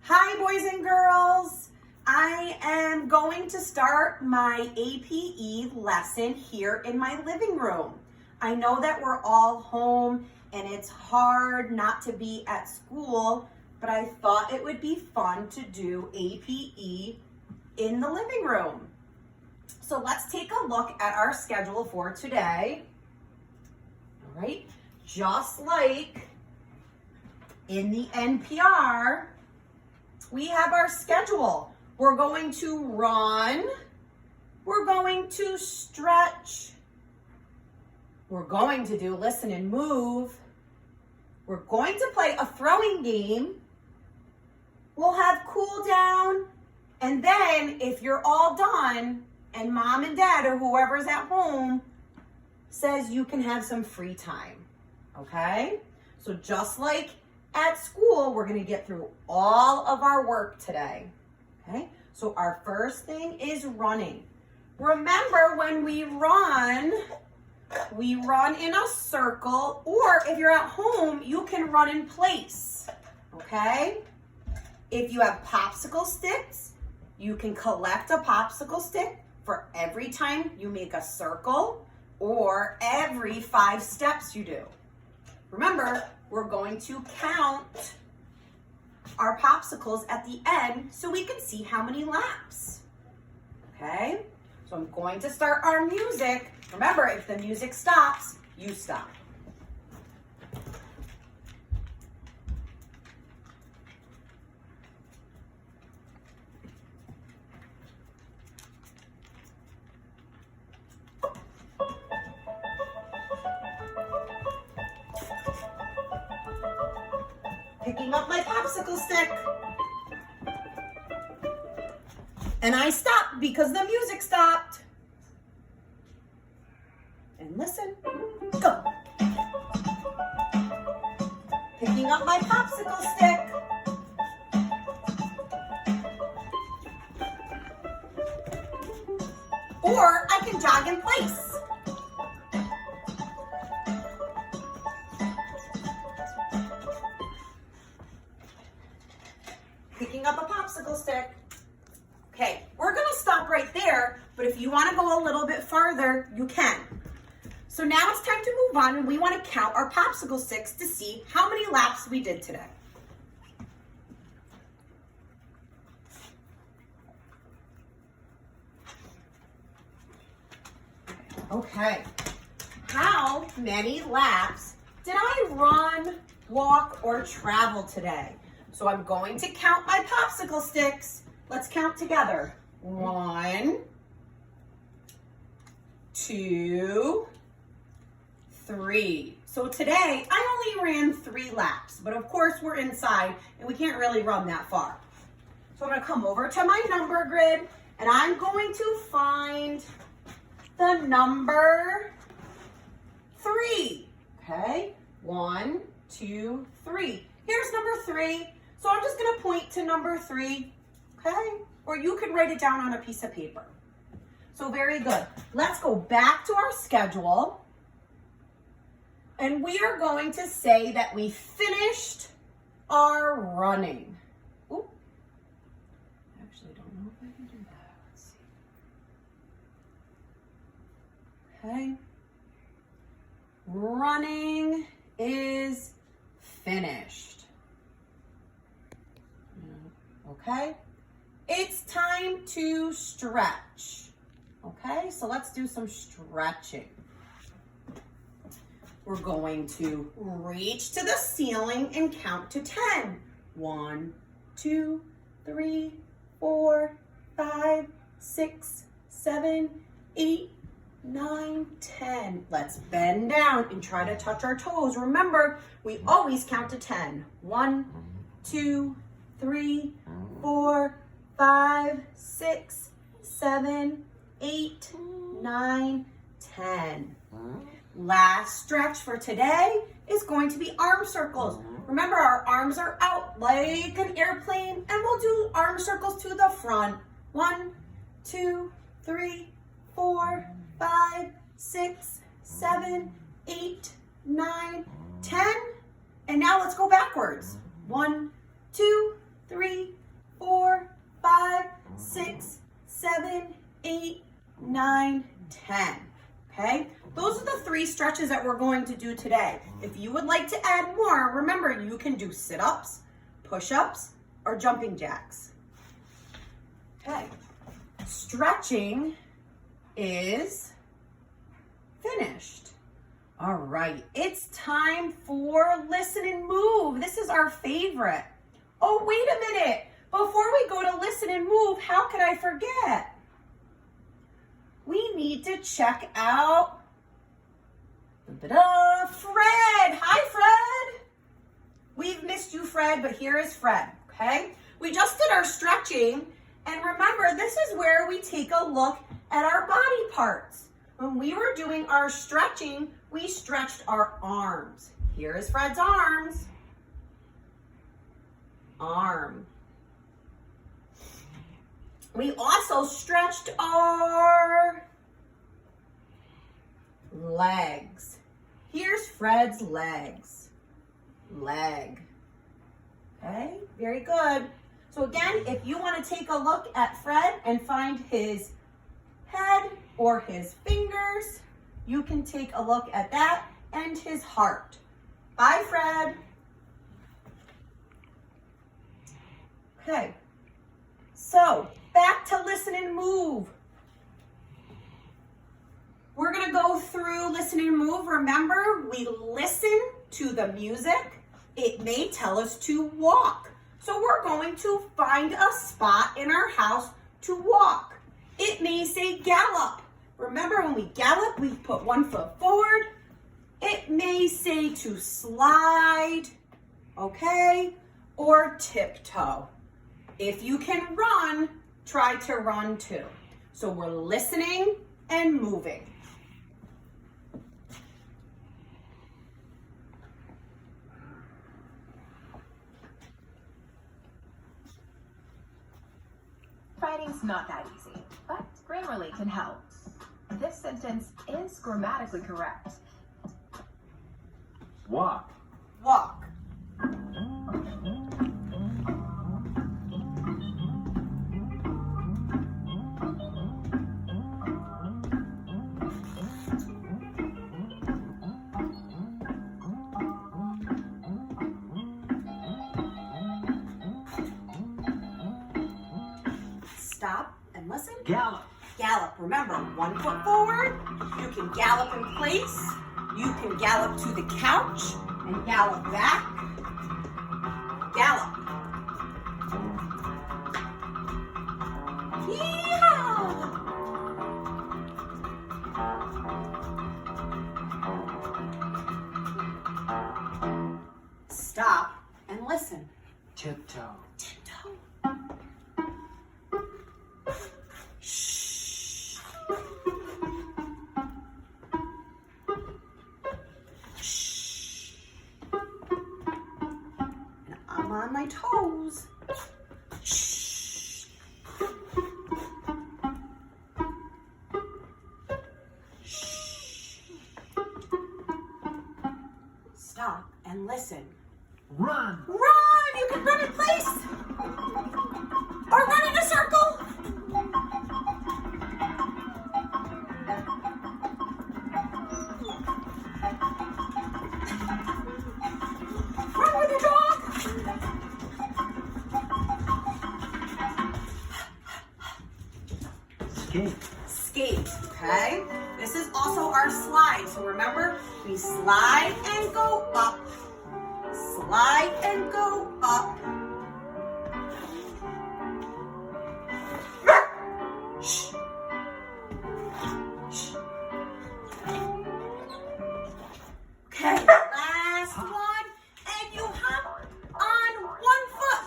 Hi, boys and girls. I am going to start my APE lesson here in my living room. I know that we're all home and it's hard not to be at school, but I thought it would be fun to do APE in the living room. So let's take a look at our schedule for today. All right, just like in the NPR, we have our schedule. We're going to run, we're going to stretch, we're going to do listen and move, we're going to play a throwing game, we'll have cool down, and then if you're all done and mom and dad or whoever's at home says you can have some free time, okay? So just like at school, we're going to get through all of our work today. Okay, so our first thing is running. Remember, when we run in a circle, or if you're at home, you can run in place. Okay, if you have popsicle sticks, you can collect a popsicle stick for every time you make a circle or every 5 steps you do. Remember, we're going to count our popsicles at the end so we can see how many laps. Okay, so I'm going to start our music. Remember, if the music stops, you stop. Picking up my popsicle stick. And I stopped because the music stopped. And listen, go. Picking up my popsicle stick. Or I can jog in place. Picking up a popsicle stick. Okay, we're gonna stop right there, but if you wanna go a little bit farther, you can. So now it's time to move on, and we wanna count our popsicle sticks to see how many laps we did today. Okay, how many laps did I run, walk, or travel today? So I'm going to count my popsicle sticks. Let's count together. 1, 2, 3. So today I only ran 3 laps, but of course we're inside and we can't really run that far. So I'm gonna come over to my number grid and I'm going to find the number 3. Okay, 1, 2, 3. Here's number 3. So I'm just gonna point to number 3, okay? Or you could write it down on a piece of paper. So very good. Let's go back to our schedule. And we are going to say that we finished our running. Ooh. I actually don't know if I can do that. Let's see. Okay. Running is finished. Okay, it's time to stretch. Okay, so let's do some stretching. We're going to reach to the ceiling and count to 10. 1, 2, 3, 4, 5, 6, 7, 8, 9, 10. Let's bend down and try to touch our toes. Remember, we always count to 10. 1, 2, 3, 4, 5, 6, 7, 8, 9, 10. Last stretch for today is going to be arm circles. Remember, our arms are out like an airplane, and we'll do arm circles to the front. 1, 2, 3, 4, 5, 6, 7, 8, 9, 10. And now let's go backwards. 1, 2, 3, 10. Okay, those are the 3 stretches that we're going to do today. If you would like to add more, remember you can do sit-ups, push-ups, or jumping jacks. Okay, stretching is finished. All right, it's time for listen and move. This is our favorite. Oh, wait a minute. Before we go to listen and move, how could I forget? We need to check out Fred. Hi, Fred. We've missed you, Fred, but here is Fred, okay? We just did our stretching, and remember, this is where we take a look at our body parts. When we were doing our stretching, we stretched our arms. Here is Fred's arms. Arm. We also stretched our legs. Here's Fred's legs. Leg. Okay, very good. So again, if you want to take a look at Fred and find his head or his fingers, you can take a look at that and his heart. Bye, Fred. Okay, so back to listen and move. We're gonna go through listen and move. Remember, we listen to the music. It may tell us to walk. So we're going to find a spot in our house to walk. It may say gallop. Remember, when we gallop, we put 1 foot forward. It may say to slide, okay, or tiptoe. If you can run, try to run too. So we're listening and moving. Writing's not that easy, but Grammarly can help. This sentence is grammatically correct. Walk. Walk. Stop and listen. Gallop. Gallop. Remember, 1 foot forward. You can gallop in place. You can gallop to the couch and gallop back. Gallop. Yee-haw! Stop and listen. Tiptoe. Tiptoe. Shh. Shh. And I'm on my toes. Shh. Shh. Stop and listen. Run. Run! You can run in place! Or run in a circle! Run with your dog! Skate. Skate, okay? This is also our slide. So remember, we slide and go up. Slide and go up. Shh. Shh. Okay, last one. And you hop on 1 foot.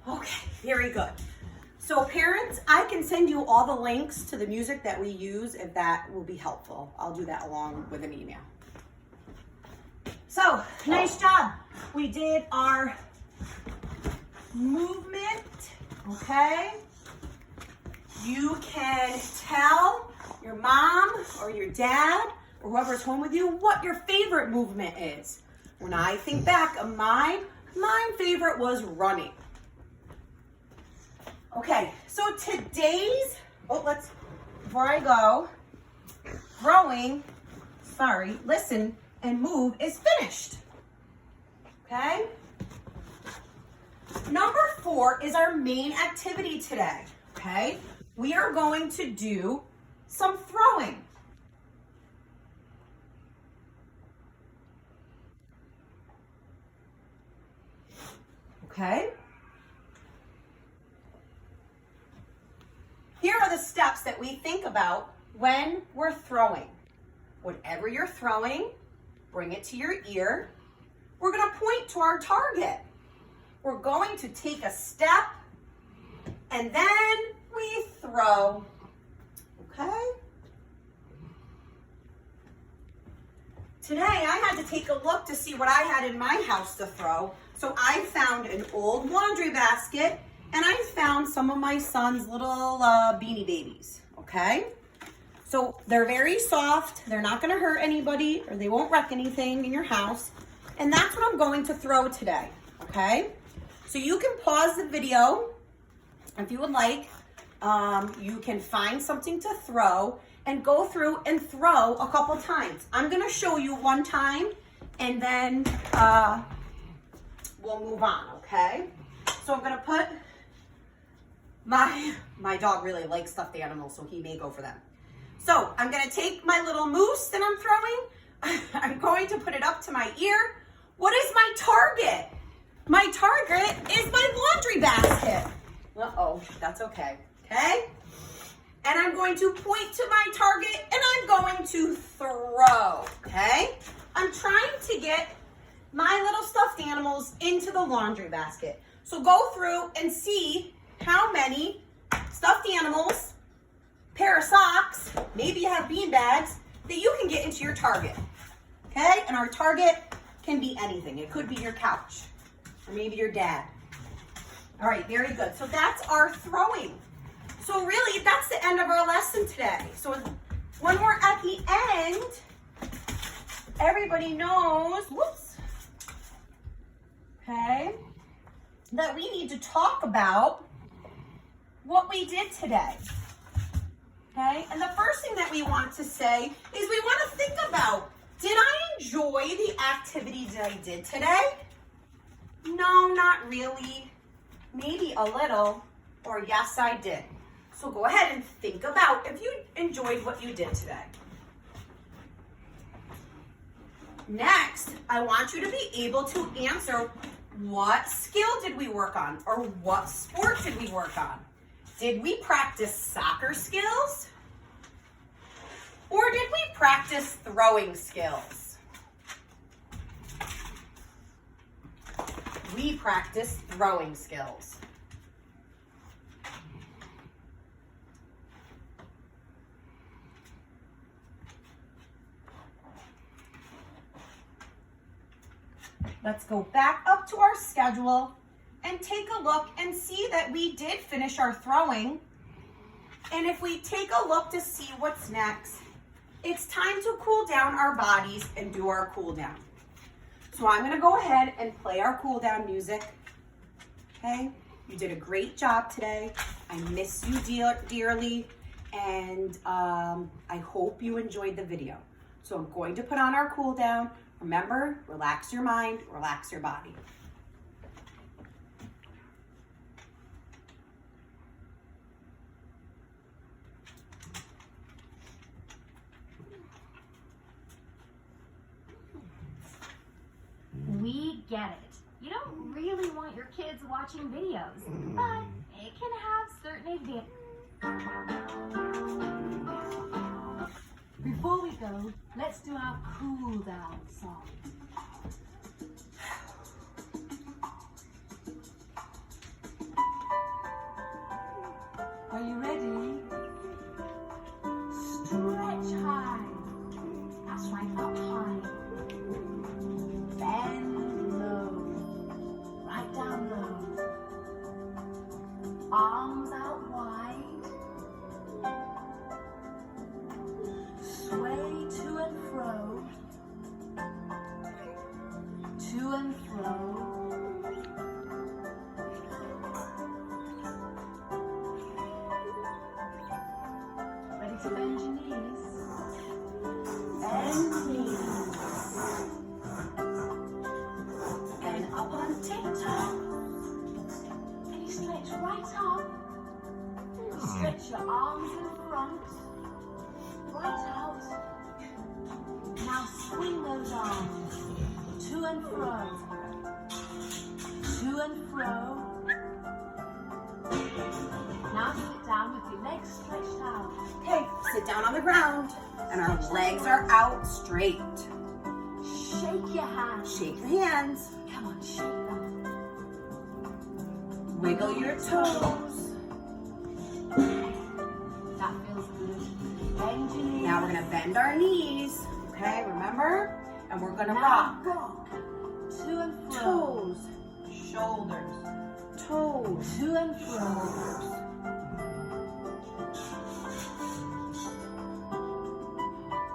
Okay, very good. So parents, I can send you all the links to the music that we use if that will be helpful. I'll do that along with an email. So, nice job. We did our movement, okay? You can tell your mom or your dad or whoever's home with you what your favorite movement is. When I think back of mine, my favorite was running. Okay, so today's, before I go, listen and move is finished. Okay? Number 4 is our main activity today. Okay? We are going to do some throwing. Okay? Here are the steps that we think about when we're throwing. Whatever you're throwing, bring it to your ear. We're going to point to our target. We're going to take a step and then we throw. Okay? Today I had to take a look to see what I had in my house to throw. So I found an old laundry basket and I found some of my son's little beanie babies. Okay? So they're very soft. They're not going to hurt anybody or they won't wreck anything in your house. And that's what I'm going to throw today. Okay? So you can pause the video if you would like. You can find something to throw and go through and throw a couple times. I'm going to show you one time and then we'll move on, okay? So I'm going to put my dog really likes stuffed animals, so he may go for them. So I'm going to take my little moose that I'm throwing. I'm going to put it up to my ear. What is my target? My target is my laundry basket. Uh-oh, that's okay. Okay? And I'm going to point to my target and I'm going to throw. Okay? I'm trying to get my little stuffed animals into the laundry basket. So go through and see how many stuffed animals, pair of socks, maybe you have bean bags that you can get into your target. Okay? And our target can be anything. It could be your couch or maybe your dad. All right, very good. So that's our throwing. So really, that's the end of our lesson today. So when we're at the end, everybody knows, okay, that we need to talk about what we did today. Okay, and the first thing that we want to say is we want to think about, did I enjoy the activity that I did today? No, not really. Maybe a little, or yes, I did. So go ahead and think about if you enjoyed what you did today. Next, I want you to be able to answer, what skill did we work on, or what sport did we work on? Did we practice soccer skills? Or did we practice throwing skills? We practiced throwing skills. Let's go back up to our schedule and take a look and see that we did finish our throwing. And if we take a look to see what's next, it's time to cool down our bodies and do our cool down. So I'm going to go ahead and play our cool down music. Okay? You did a great job today. I miss you dearly, and I hope you enjoyed the video. So I'm going to put on our cool down. Remember, relax your mind, relax your body. We get it. You don't really want your kids watching videos, but it can have certain advantages. Before we go, let's do our cool down song. Are you ready? Stretch high. That's right, up high. Bend low. Right down low. Arms out wide. Time to bend your knees. And knees. And up on tiptoe. And you stretch right up. Stretch your arms in front. Right out. Now swing those arms. To and fro. To and fro. Now sit down with your legs stretched out. Okay, sit down on the ground. And our legs are out straight. Shake your hands. Shake your hands. Come on, shake them. Wiggle your toes. That feels good. Bend your knees. Now we're gonna bend our knees. Okay, remember? And we're gonna Now rock. To and fro. Toes, shoulders, toes. To and fro.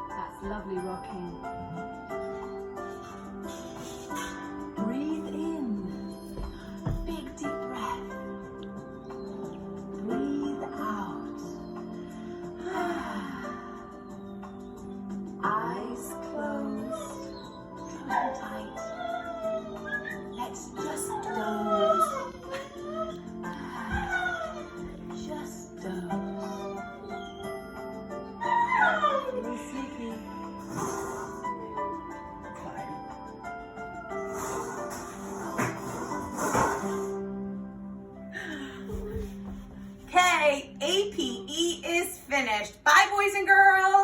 That's lovely rocking. Breathe in. Big deep breath. Breathe out. Eyes closed. Tight, tight. Let's just doze. Just doze. Feeling sleepy. Okay, APE is finished. Bye, boys and girls.